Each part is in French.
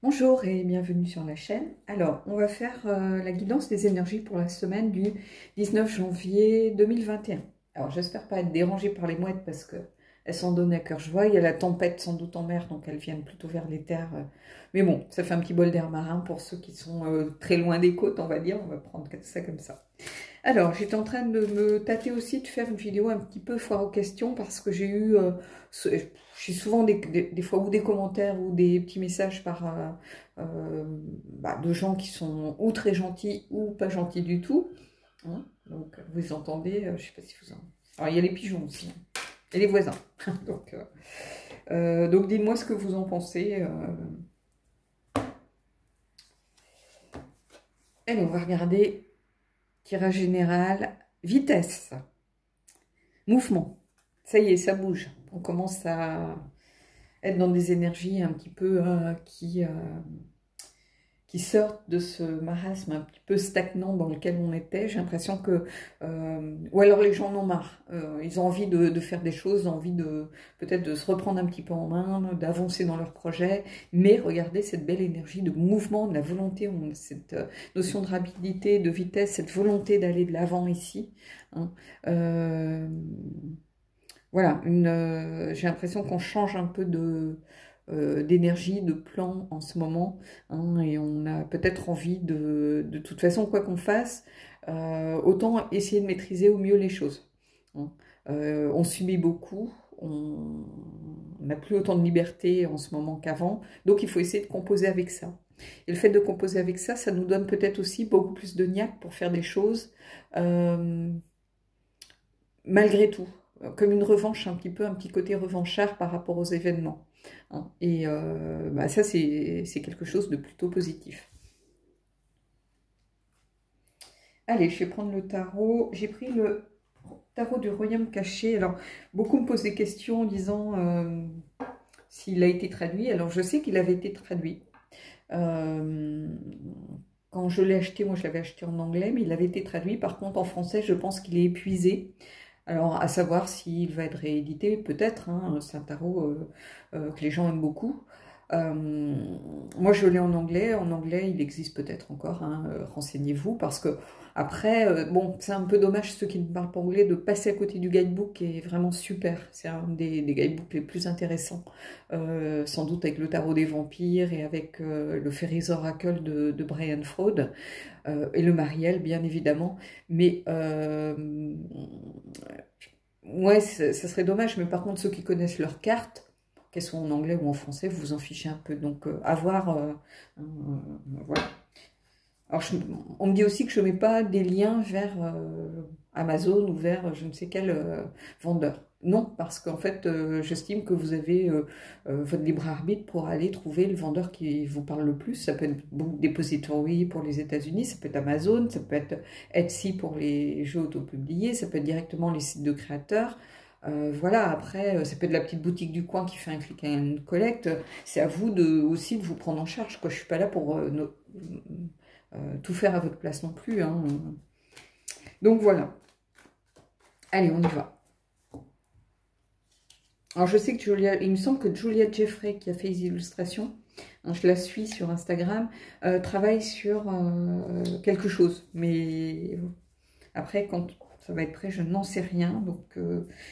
Bonjour et bienvenue sur la chaîne. Alors, on va faire la guidance des énergies pour la semaine du 19 janvier 2021. Alors, j'espère pas être dérangée par les mouettes parce qu'elles s'en donnent à cœur joie. Il y a la tempête sans doute en mer, donc elles viennent plutôt vers les terres. Mais bon, ça fait un petit bol d'air marin pour ceux qui sont très loin des côtes, on va dire. On va prendre ça comme ça. Alors, j'étais en train de me tâter aussi de faire une vidéo un petit peu foire aux questions parce que j'ai eu, j'ai souvent des fois ou des commentaires ou des petits messages de gens qui sont ou très gentils ou pas gentils du tout. Hein. Donc, vous entendez, je ne sais pas si vous en... Alors, il y a les pigeons aussi, hein, et les voisins. Donc dites-moi ce que vous en pensez. Allez, on va regarder. Tirage général, vitesse, mouvement. Ça y est, ça bouge. On commence à être dans des énergies un petit peu qui sortent de ce marasme un petit peu stagnant dans lequel on était. J'ai l'impression que... ou alors les gens en ont marre. Ils ont envie de faire des choses, envie peut-être de se reprendre un petit peu en main, d'avancer dans leurs projets. Mais regardez cette belle énergie de mouvement, de la volonté, cette notion de rapidité, de vitesse, cette volonté d'aller de l'avant ici. Hein. Voilà, j'ai l'impression qu'on change un peu d'énergie, de plan en ce moment, hein, et on a peut-être envie de toute façon, quoi qu'on fasse, autant essayer de maîtriser au mieux les choses. Hein. On subit beaucoup, on n'a plus autant de liberté en ce moment qu'avant, donc il faut essayer de composer avec ça. Et le fait de composer avec ça, ça nous donne peut-être aussi beaucoup plus de niaque pour faire des choses, malgré tout, comme une revanche, un petit côté revanchard par rapport aux événements. Hein. Et ça, c'est quelque chose de plutôt positif. Allez, je vais prendre le tarot. J'ai pris le tarot du royaume caché. Alors, beaucoup me posent des questions en disant s'il a été traduit. Alors, je sais qu'il avait été traduit. Quand je l'ai acheté, moi je l'avais acheté en anglais, mais il avait été traduit. Par contre, en français, je pense qu'il est épuisé. Alors, à savoir s'il va être réédité, peut-être, hein, c'est un tarot que les gens aiment beaucoup. Moi, je l'ai en anglais. En anglais, il existe peut-être encore, hein, renseignez-vous, parce que après, bon, c'est un peu dommage, ceux qui ne parlent pas anglais, de passer à côté du guidebook, qui est vraiment super. C'est un des guidebooks les plus intéressants, sans doute avec le tarot des vampires et avec le Fairies Oracle de Brian Froud. Et le Mariel, bien évidemment. Mais ouais, ça serait dommage. Mais par contre, ceux qui connaissent leurs cartes, qu'elles soient en anglais ou en français, vous vous en fichez un peu. Donc, à voir. Voilà. Alors, on me dit aussi que je ne mets pas des liens vers Amazon ou vers je ne sais quel vendeur. Non, parce qu'en fait, j'estime que vous avez votre libre arbitre pour aller trouver le vendeur qui vous parle le plus. Ça peut être Book Depository pour les États-Unis, ça peut être Amazon, ça peut être Etsy pour les jeux autopubliés, ça peut être directement les sites de créateurs. Voilà, après, ça peut être la petite boutique du coin qui fait un click and collect. C'est à vous aussi de vous prendre en charge, quoi. Je ne suis pas là pour tout faire à votre place non plus. Hein. Donc voilà. Allez, on y va. Alors je sais que il me semble que Julia Jeffrey, qui a fait les illustrations, hein, je la suis sur Instagram, travaille sur quelque chose. Mais après, quand ça va être prêt, je n'en sais rien. Donc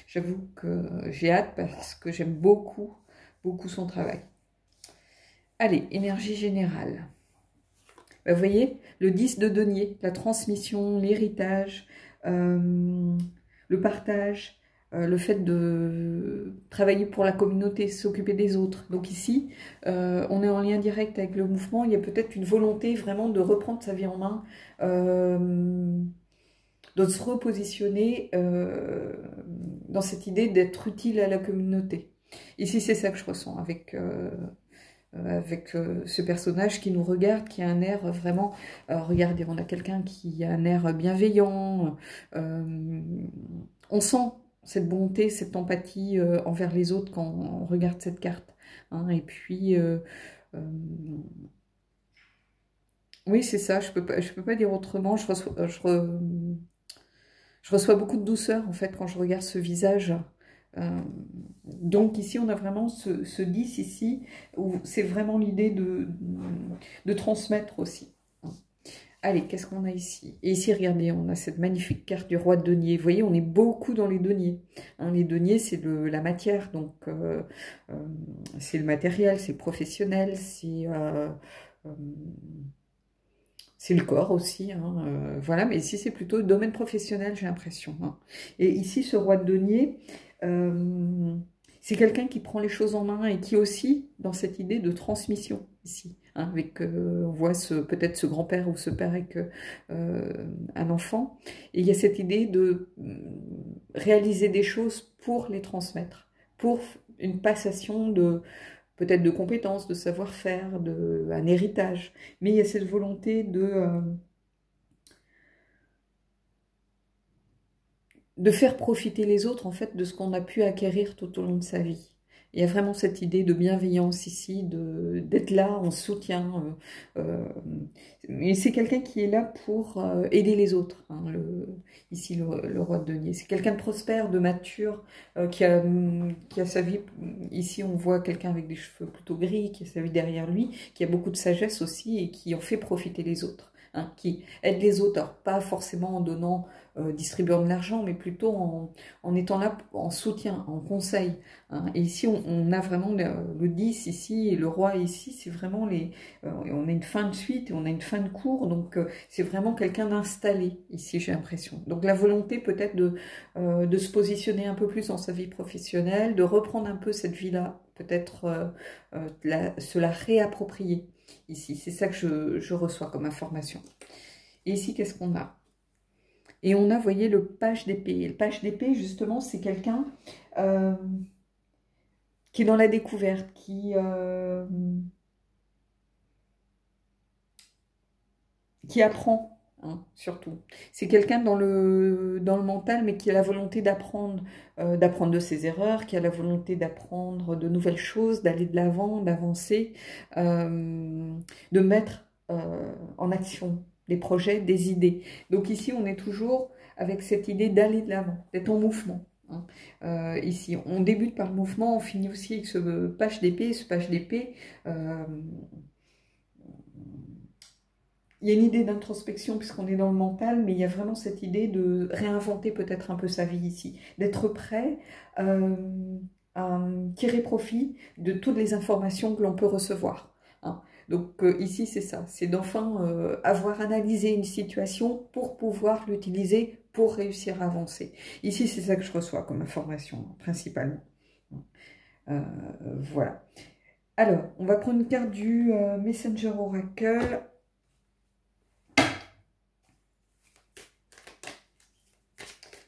j'avoue que j'ai hâte parce que j'aime beaucoup, beaucoup son travail. Allez, énergie générale. Vous voyez, le 10 de denier, la transmission, l'héritage, le partage, le fait de travailler pour la communauté, s'occuper des autres. Donc ici, on est en lien direct avec le mouvement. Il y a peut-être une volonté vraiment de reprendre sa vie en main, de se repositionner dans cette idée d'être utile à la communauté. Ici, c'est ça que je ressens avec ce personnage qui nous regarde, qui a un air vraiment... regardez, on a quelqu'un qui a un air bienveillant. On sent cette bonté, cette empathie envers les autres quand on regarde cette carte. Hein, et puis... oui, c'est ça, je peux pas dire autrement. Je reçois beaucoup de douceur, en fait, quand je regarde ce visage Donc ici, on a vraiment ce 10 ici, où c'est vraiment l'idée de transmettre aussi. Allez, qu'est-ce qu'on a ici? Et ici, regardez, on a cette magnifique carte du roi de denier. Vous voyez, on est beaucoup dans les deniers. Hein, les deniers, c'est la matière, donc c'est le matériel, c'est le professionnel, c'est le corps aussi. Hein, voilà, mais ici, c'est plutôt le domaine professionnel, j'ai l'impression. Hein. Et ici, ce roi de denier, c'est quelqu'un qui prend les choses en main et qui est aussi dans cette idée de transmission ici. Hein, avec, on voit peut-être ce grand-père ou ce père avec un enfant. Et il y a cette idée de réaliser des choses pour les transmettre, pour une passation de peut-être de compétences, de savoir-faire, un héritage. Mais il y a cette volonté de faire profiter les autres, en fait, de ce qu'on a pu acquérir tout au long de sa vie. Il y a vraiment cette idée de bienveillance ici, d'être là en soutien. Mais c'est quelqu'un qui est là pour aider les autres. Hein, ici, le roi de denier. C'est quelqu'un de prospère, de mature, qui a sa vie. Ici, on voit quelqu'un avec des cheveux plutôt gris, qui a sa vie derrière lui, qui a beaucoup de sagesse aussi et qui en fait profiter les autres. Hein, qui aide les autres, alors pas forcément en donnant, distribuant de l'argent, mais plutôt en étant là en soutien, en conseil. Hein. Et ici, on a vraiment le 10 ici, et le roi ici, c'est vraiment on a une fin de suite, et on a une fin de cours, donc c'est vraiment quelqu'un d'installé, ici, j'ai l'impression. Donc la volonté peut-être de se positionner un peu plus dans sa vie professionnelle, de reprendre un peu cette vie-là, peut-être se la réapproprier. Ici, c'est ça que je reçois comme information. Et ici, qu'est-ce qu'on a? Et on a, vous voyez, le page d'épée. Le page d'épée, justement, c'est quelqu'un qui est dans la découverte, qui apprend, hein, surtout. C'est quelqu'un dans le mental, mais qui a la volonté d'apprendre de ses erreurs, qui a la volonté d'apprendre de nouvelles choses, d'aller de l'avant, d'avancer, de mettre en action des projets, des idées. Donc ici, on est toujours avec cette idée d'aller de l'avant, d'être en mouvement. Hein. Ici, on débute par le mouvement, on finit aussi avec ce page d'épée. Ce page d'épée, il y a une idée d'introspection puisqu'on est dans le mental, mais il y a vraiment cette idée de réinventer peut-être un peu sa vie ici, d'être prêt à tirer profit de toutes les informations que l'on peut recevoir. Hein. Donc ici, c'est ça, c'est d'enfin avoir analysé une situation pour pouvoir l'utiliser pour réussir à avancer. Ici, c'est ça que je reçois comme information, principalement. Voilà. Alors, on va prendre une carte du Messenger Oracle.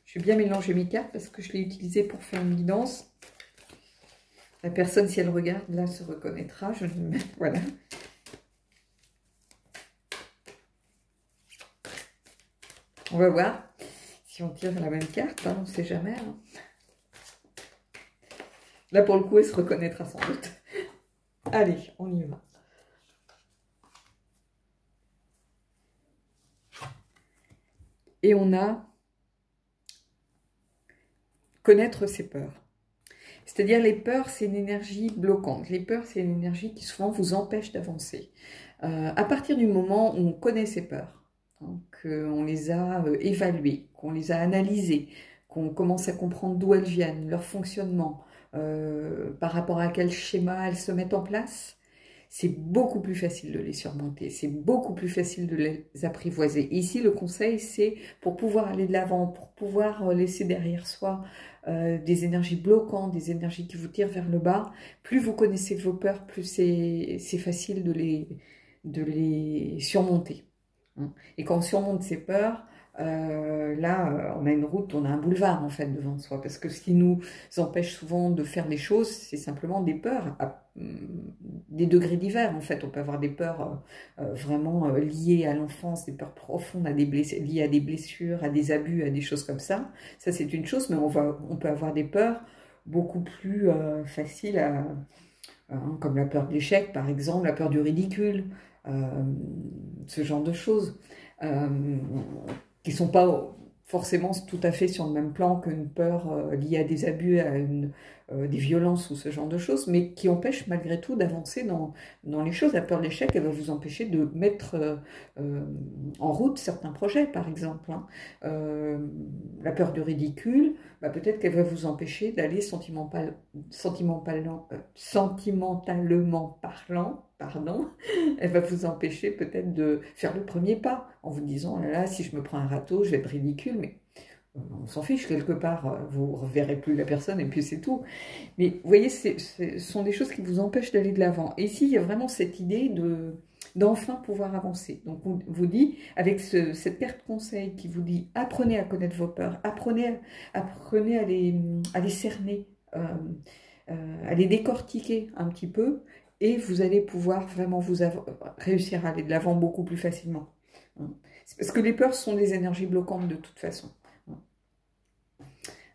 Je vais bien mélanger mes cartes parce que je l'ai utilisé pour faire une guidance. La personne, si elle regarde, là, se reconnaîtra. Voilà. On va voir si on tire la même carte, hein, on ne sait jamais. Hein. Là, pour le coup, elle se reconnaîtra sans doute. Allez, on y va. Et on a connaître ses peurs. C'est-à-dire les peurs, c'est une énergie bloquante. Les peurs, c'est une énergie qui souvent vous empêche d'avancer. À partir du moment où on connaît ses peurs, hein, qu'on les a évaluées, qu'on les a analysées, qu'on commence à comprendre d'où elles viennent, leur fonctionnement, par rapport à quel schéma elles se mettent en place, c'est beaucoup plus facile de les surmonter, c'est beaucoup plus facile de les apprivoiser. Ici, le conseil, c'est pour pouvoir aller de l'avant, pour pouvoir laisser derrière soi des énergies bloquantes, des énergies qui vous tirent vers le bas. Plus vous connaissez vos peurs, plus c'est facile de les surmonter. Et quand on surmonte ses peurs, là, on a une route, on a un boulevard en fait devant soi, parce que ce qui nous empêche souvent de faire les choses, c'est simplement des peurs, des degrés divers en fait. On peut avoir des peurs vraiment liées à l'enfance, des peurs profondes, liées à des blessures, à des abus, à des choses comme ça. Ça c'est une chose, mais on peut avoir des peurs beaucoup plus faciles, comme la peur de l'échec par exemple, la peur du ridicule, ce genre de choses. Qui ne sont pas forcément tout à fait sur le même plan qu'une peur liée à des abus, à des violences ou ce genre de choses, mais qui empêche malgré tout d'avancer dans les choses. La peur de l'échec, elle va vous empêcher de mettre en route certains projets, par exemple. Hein. La peur du ridicule, bah, peut-être qu'elle va vous empêcher d'aller sentimentalement parlant, pardon, elle va vous empêcher peut-être de faire le premier pas en vous disant, oh là là, si je me prends un râteau, je vais être ridicule, mais on s'en fiche quelque part, vous ne reverrez plus la personne et puis c'est tout. Mais vous voyez, ce sont des choses qui vous empêchent d'aller de l'avant. Et ici, il y a vraiment cette idée d'enfin pouvoir avancer. Donc, on vous dit, avec cette carte conseil qui vous dit, apprenez à connaître vos peurs, apprenez à les cerner, à les décortiquer un petit peu, et vous allez pouvoir vraiment réussir à aller de l'avant beaucoup plus facilement. Parce que les peurs sont des énergies bloquantes de toute façon.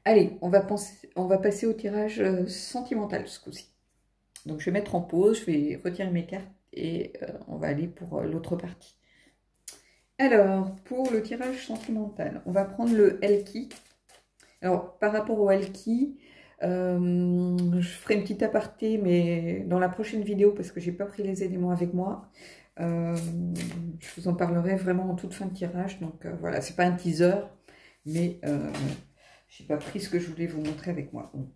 Allez, on va passer au tirage sentimental ce coup-ci. Donc je vais mettre en pause, je vais retirer mes cartes et on va aller pour l'autre partie. Alors, pour le tirage sentimental, on va prendre le Elki. Alors, par rapport au Elki, je ferai une petite aparté, mais dans la prochaine vidéo, parce que j'ai pas pris les éléments avec moi. Je vous en parlerai vraiment en toute fin de tirage. Donc voilà, c'est pas un teaser, mais j'ai pas pris ce que je voulais vous montrer avec moi. Donc,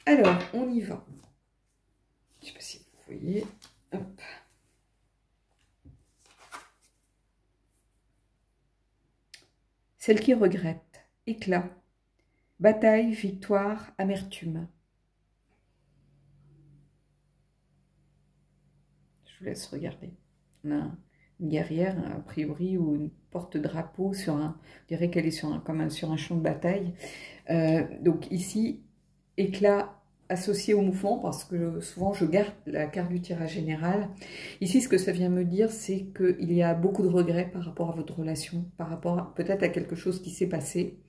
alors, on y va. Je sais pas si vous voyez. Hop. Celle qui regrette, éclat, bataille, victoire, amertume. Je vous laisse regarder. On a une guerrière, a priori, ou une porte-drapeau sur un... Je dirais qu'elle est sur un champ de bataille. Donc ici, éclat associé au mouvement, parce que souvent je garde la carte du tirage général. Ici, ce que ça vient me dire, c'est qu'il y a beaucoup de regrets par rapport à votre relation, par rapport peut-être à quelque chose qui s'est passé.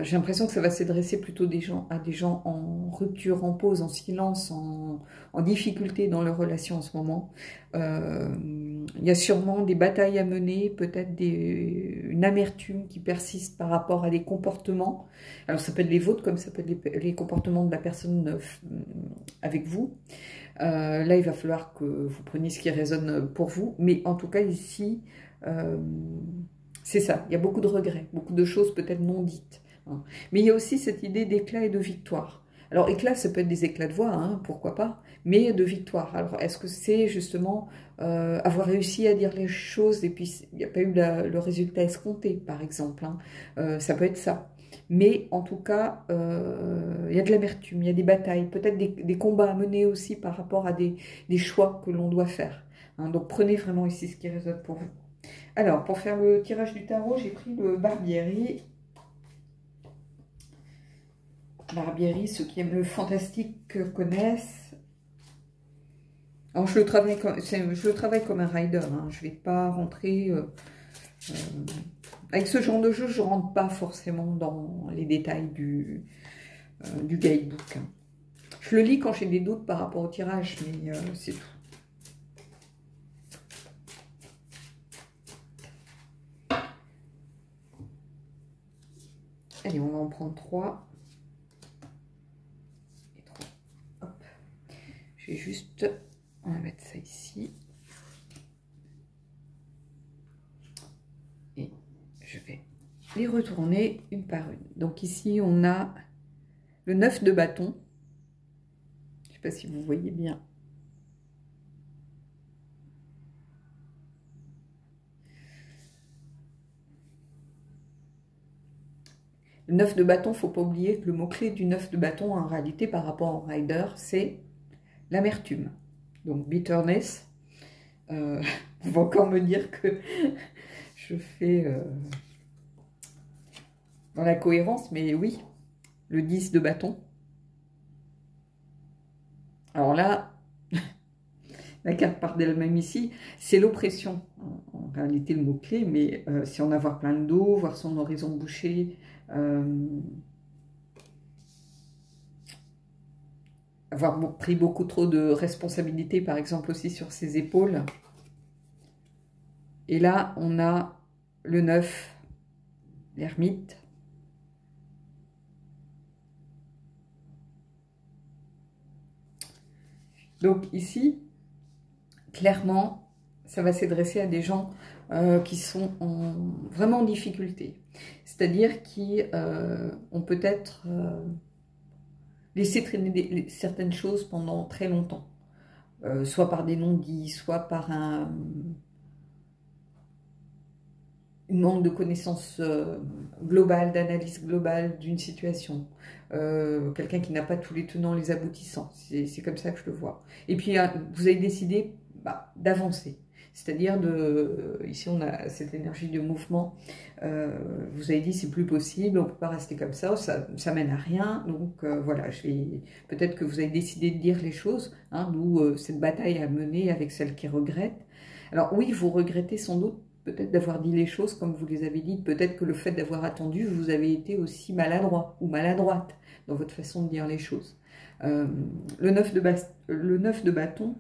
J'ai l'impression que ça va s'adresser plutôt à des gens en rupture, en pause, en silence, en difficulté dans leur relation en ce moment. Il y a sûrement des batailles à mener, peut-être une amertume qui persiste par rapport à des comportements. Alors ça peut être les vôtres, comme ça peut être les comportements de la personne avec vous. Là, il va falloir que vous preniez ce qui résonne pour vous. Mais en tout cas, ici, c'est ça. Il y a beaucoup de regrets, beaucoup de choses peut-être non dites. Mais il y a aussi cette idée d'éclat et de victoire. Alors, éclat, ça peut être des éclats de voix, hein, pourquoi pas, mais de victoire. Alors, est-ce que c'est justement avoir réussi à dire les choses et puis il n'y a pas eu le résultat escompté, par exemple, hein. Ça peut être ça. Mais en tout cas, il y a de l'amertume, il y a des batailles, peut-être des combats à mener aussi par rapport à des choix que l'on doit faire. Hein. Donc, prenez vraiment ici ce qui résonne pour vous. Alors, pour faire le tirage du tarot, j'ai pris le Barbieri. Barbieri, ceux qui aiment le fantastique connaissent. Alors, je le travaille comme un rider. Hein. Je ne vais pas rentrer... avec ce genre de jeu, je ne rentre pas forcément dans les détails du guidebook. Hein. Je le lis quand j'ai des doutes par rapport au tirage, mais c'est tout. Allez, on va en prendre 3. Je vais juste, on va mettre ça ici. Et je vais les retourner une par une. Donc ici, on a le 9 de bâton. Je ne sais pas si vous voyez bien. Le 9 de bâton, il ne faut pas oublier que le mot-clé du 9 de bâton, en réalité, par rapport au rider, c'est l'amertume. Donc, bitterness. On va encore me dire que je fais dans la cohérence, mais oui, le 10 de bâton. Alors là, la carte part d'elle-même ici, c'est l'oppression, en réalité le mot-clé, mais si on a voir plein d'eau, voir son horizon bouché, avoir pris beaucoup trop de responsabilités, par exemple aussi sur ses épaules. Et là, on a le 9, l'ermite. Donc ici, clairement, ça va s'adresser à des gens qui sont vraiment en difficulté. C'est-à-dire qui ont peut-être laissé traîner certaines choses pendant très longtemps. Soit par des non-dits, soit par un manque de connaissances globales, d'analyse globale d'une situation. Quelqu'un qui n'a pas tous les tenants, les aboutissants. C'est comme ça que je le vois. Et puis, vous avez décidé d'avancer. C'est-à-dire, ici on a cette énergie de mouvement. Vous avez dit c'est plus possible, on ne peut pas rester comme ça mène à rien. Donc voilà, peut-être que vous avez décidé de dire les choses, hein, d'où cette bataille à mener avec celle qui regrette. Alors oui, vous regrettez sans doute peut-être d'avoir dit les choses comme vous les avez dites, peut-être que le fait d'avoir attendu, vous avez été aussi maladroit ou maladroite dans votre façon de dire les choses. Le 9 de bâton,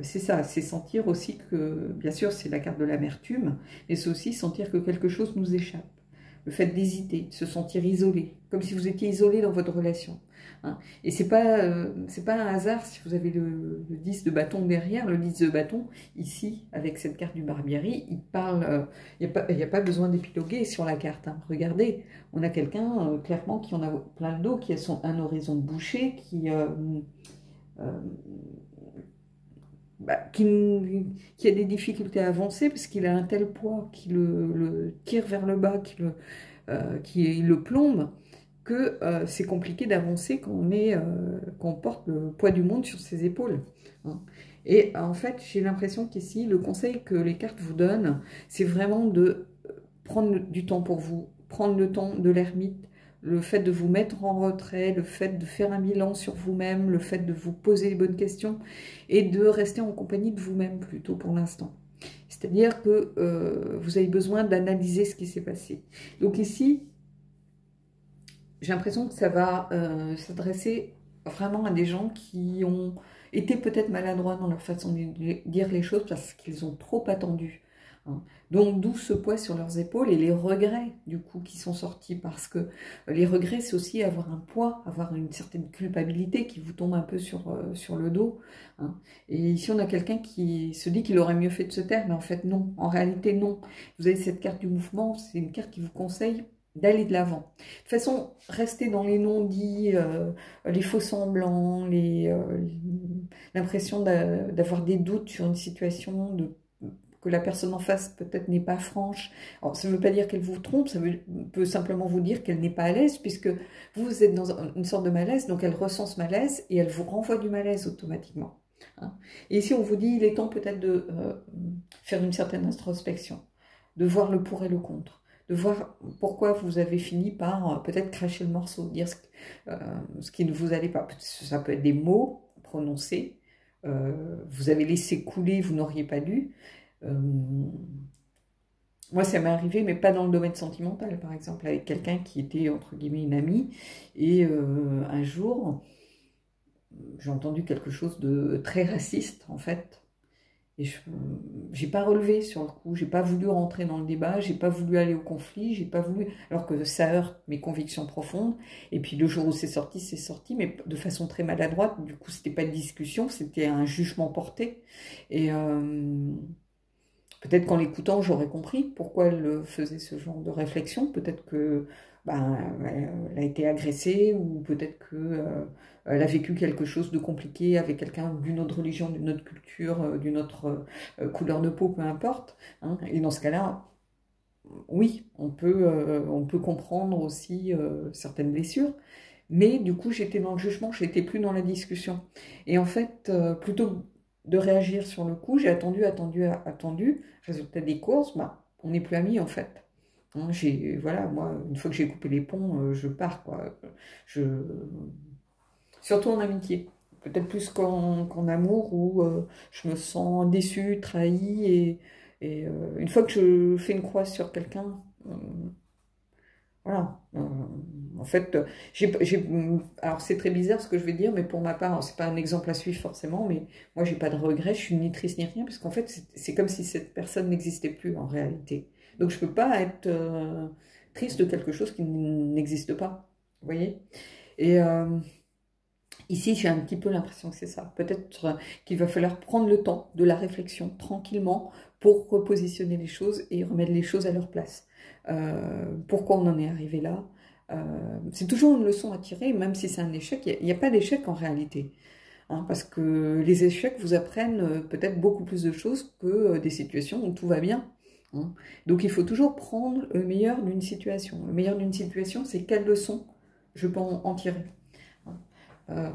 c'est ça, c'est sentir aussi que, bien sûr c'est la carte de l'amertume, mais c'est aussi sentir que quelque chose nous échappe. Le fait d'hésiter, de se sentir isolé, comme si vous étiez isolé dans votre relation. Hein. Et c'est pas un hasard si vous avez le 10 de bâton derrière, le 10 de bâton, ici, avec cette carte du Barbieri, il parle, il n'y a pas besoin d'épiloguer sur la carte. Hein. Regardez, on a quelqu'un, clairement, qui en a plein le dos, qui a un horizon bouché, qui a des difficultés à avancer parce qu'il a un tel poids qui le tire vers le bas, qui le plombe, que c'est compliqué d'avancer quand on porte le poids du monde sur ses épaules. Hein. Et en fait, j'ai l'impression qu'ici, le conseil que les cartes vous donnent, c'est vraiment de prendre du temps pour vous, prendre le temps de l'ermite, le fait de vous mettre en retrait, le fait de faire un bilan sur vous-même, le fait de vous poser les bonnes questions et de rester en compagnie de vous-même plutôt pour l'instant. C'est-à-dire que vous avez besoin d'analyser ce qui s'est passé. Donc ici, j'ai l'impression que ça va s'adresser vraiment à des gens qui ont été peut-être maladroits dans leur façon de dire les choses parce qu'ils ont trop attendu. Hein. Donc d'où ce poids sur leurs épaules et les regrets du coup qui sont sortis, parce que les regrets c'est aussi avoir un poids, avoir une certaine culpabilité qui vous tombe un peu sur le dos. Hein. Et ici on a quelqu'un qui se dit qu'il aurait mieux fait de se taire, mais en fait non, en réalité non. Vous avez cette carte du mouvement, c'est une carte qui vous conseille d'aller de l'avant. De toute façon, rester dans les non-dits, les faux-semblants, l'impression d'avoir des doutes sur une situation, que la personne en face peut-être n'est pas franche. Alors, ça ne veut pas dire qu'elle vous trompe, peut simplement vous dire qu'elle n'est pas à l'aise, puisque vous êtes dans une sorte de malaise, donc elle ressent ce malaise et elle vous renvoie du malaise automatiquement. Hein. Et ici, on vous dit, il est temps peut-être de faire une certaine introspection, de voir le pour et le contre, de voir pourquoi vous avez fini par peut-être cracher le morceau, dire ce qui ne vous allait pas. Ça peut être des mots prononcés, vous avez laissé couler, vous n'auriez pas dû. Moi, ça m'est arrivé, mais pas dans le domaine sentimental, par exemple, avec quelqu'un qui était, entre guillemets, une amie, et un jour, j'ai entendu quelque chose de très raciste, en fait. Et j'ai pas relevé sur le coup, j'ai pas voulu rentrer dans le débat, j'ai pas voulu aller au conflit, j'ai pas voulu, alors que ça heurte mes convictions profondes. Et puis le jour où c'est sorti, mais de façon très maladroite. Du coup, c'était pas de discussion, c'était un jugement porté. Et peut-être qu'en l'écoutant, j'aurais compris pourquoi elle faisait ce genre de réflexion. Peut-être que elle a été agressée, ou peut-être que elle a vécu quelque chose de compliqué avec quelqu'un d'une autre religion, d'une autre culture, d'une autre couleur de peau, peu importe. Hein. Et dans ce cas-là, oui, on peut comprendre aussi certaines blessures. Mais du coup, j'étais dans le jugement, j'étais plus dans la discussion. Et en fait, plutôt de réagir sur le coup, j'ai attendu. Résultat des courses, on n'est plus amis en fait. Hein, voilà, moi, une fois que j'ai coupé les ponts, je pars, quoi. Surtout en amitié. Peut-être plus qu'en amour, où je me sens déçue, trahie, et une fois que je fais une croix sur quelqu'un, voilà, En fait, alors c'est très bizarre ce que je vais dire, mais pour ma part, c'est pas un exemple à suivre forcément, mais moi j'ai pas de regrets, je suis ni triste ni rien, parce qu'en fait c'est comme si cette personne n'existait plus en réalité. Donc je peux pas être triste de quelque chose qui n'existe pas, vous voyez? Et ici j'ai un petit peu l'impression que c'est ça. Peut-être qu'il va falloir prendre le temps de la réflexion tranquillement pour repositionner les choses et remettre les choses à leur place. Pourquoi on en est arrivé là? C'est toujours une leçon à tirer, même si c'est un échec. Il n'y a pas d'échec en réalité, hein, parce que les échecs vous apprennent peut-être beaucoup plus de choses que des situations où tout va bien, hein. Donc il faut toujours prendre le meilleur d'une situation. Le meilleur d'une situation, c'est quelle leçon je peux en tirer, hein.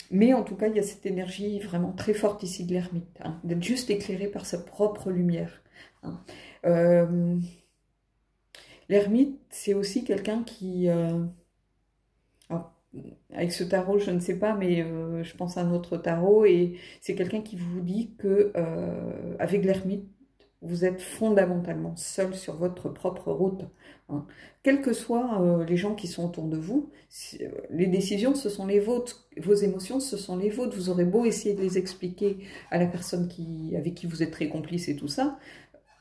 Mais en tout cas, il y a cette énergie vraiment très forte ici de l'ermite, hein, d'être juste éclairé par sa propre lumière, hein. L'ermite, c'est aussi quelqu'un qui... alors, avec ce tarot, je ne sais pas, mais je pense à un autre tarot, et c'est quelqu'un qui vous dit que avec l'ermite, vous êtes fondamentalement seul sur votre propre route, hein. Quels que soient les gens qui sont autour de vous, les décisions, ce sont les vôtres, vos émotions, ce sont les vôtres. Vous aurez beau essayer de les expliquer à la personne avec qui vous êtes très complice et tout ça,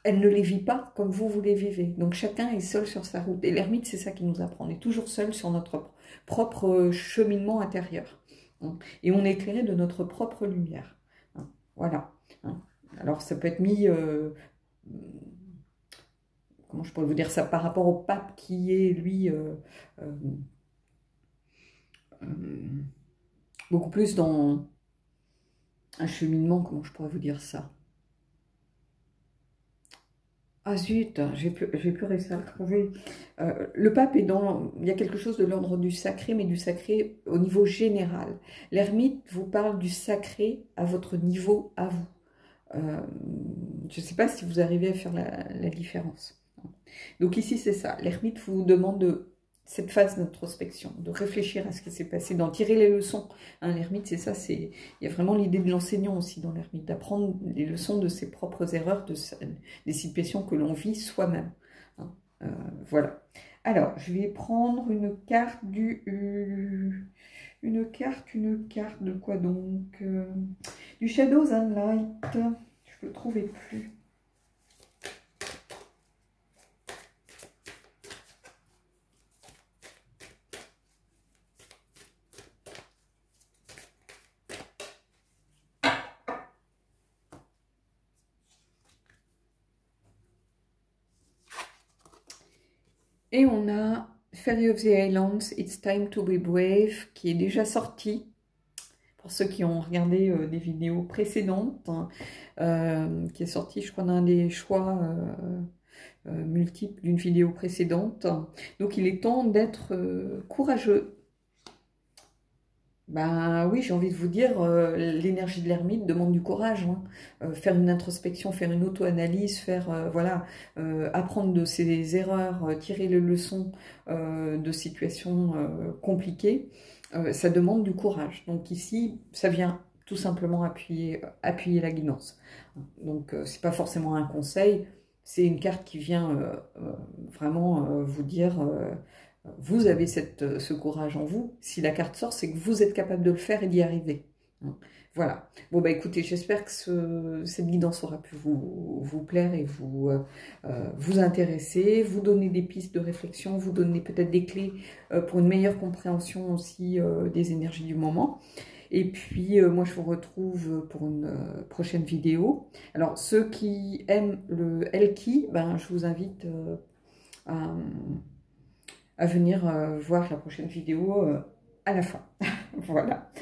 elle ne les vit pas comme vous les vivez. Donc chacun est seul sur sa route. Et l'ermite, c'est ça qui nous apprend. On est toujours seul sur notre propre cheminement intérieur, hein. Et on est éclairé de notre propre lumière, hein. Voilà, hein. Alors ça peut être mis... comment je pourrais vous dire ça, par rapport au pape qui est, lui, beaucoup plus dans un cheminement, comment je pourrais vous dire ça? Ah zut, j'ai plus réussi à le trouver. Le pape est dans... Il y a quelque chose de l'ordre du sacré, mais du sacré au niveau général. L'ermite vous parle du sacré à votre niveau, à vous. Je ne sais pas si vous arrivez à faire la différence. Donc ici, c'est ça. L'ermite vous demande cette phase d'introspection, de réfléchir à ce qui s'est passé, d'en tirer les leçons, hein. L'ermite, c'est ça. Il y a vraiment l'idée de l'enseignant aussi dans l'ermite, d'apprendre les leçons de ses propres erreurs, des situations que l'on vit soi-même, hein. Voilà. Alors, je vais prendre une carte une carte de quoi donc? Du Shadows and Light. Je ne le trouvais plus. Et on a Fairy of the Islands, It's Time to Be Brave, qui est déjà sorti, pour ceux qui ont regardé des vidéos précédentes, hein, qui est sorti, je crois, dans un des choix multiples d'une vidéo précédente. Donc il est temps d'être courageux. Ben oui, j'ai envie de vous dire, l'énergie de l'ermite demande du courage, hein. Faire une introspection, faire une auto-analyse, voilà, apprendre de ses erreurs, tirer les leçons de situations compliquées, ça demande du courage. Donc ici, ça vient tout simplement appuyer la guidance. Donc c'est pas forcément un conseil, c'est une carte qui vient vraiment vous dire... vous avez ce courage en vous. Si la carte sort, c'est que vous êtes capable de le faire et d'y arriver. Voilà. Bon, bah écoutez, j'espère que cette guidance aura pu vous plaire et vous intéresser, vous donner des pistes de réflexion, vous donner peut-être des clés pour une meilleure compréhension aussi des énergies du moment. Et puis, moi, je vous retrouve pour une prochaine vidéo. Alors, ceux qui aiment le Elki, ben, je vous invite à venir voir la prochaine vidéo à la fin. Voilà.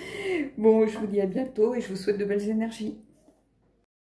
Bon, je vous dis à bientôt et je vous souhaite de belles énergies.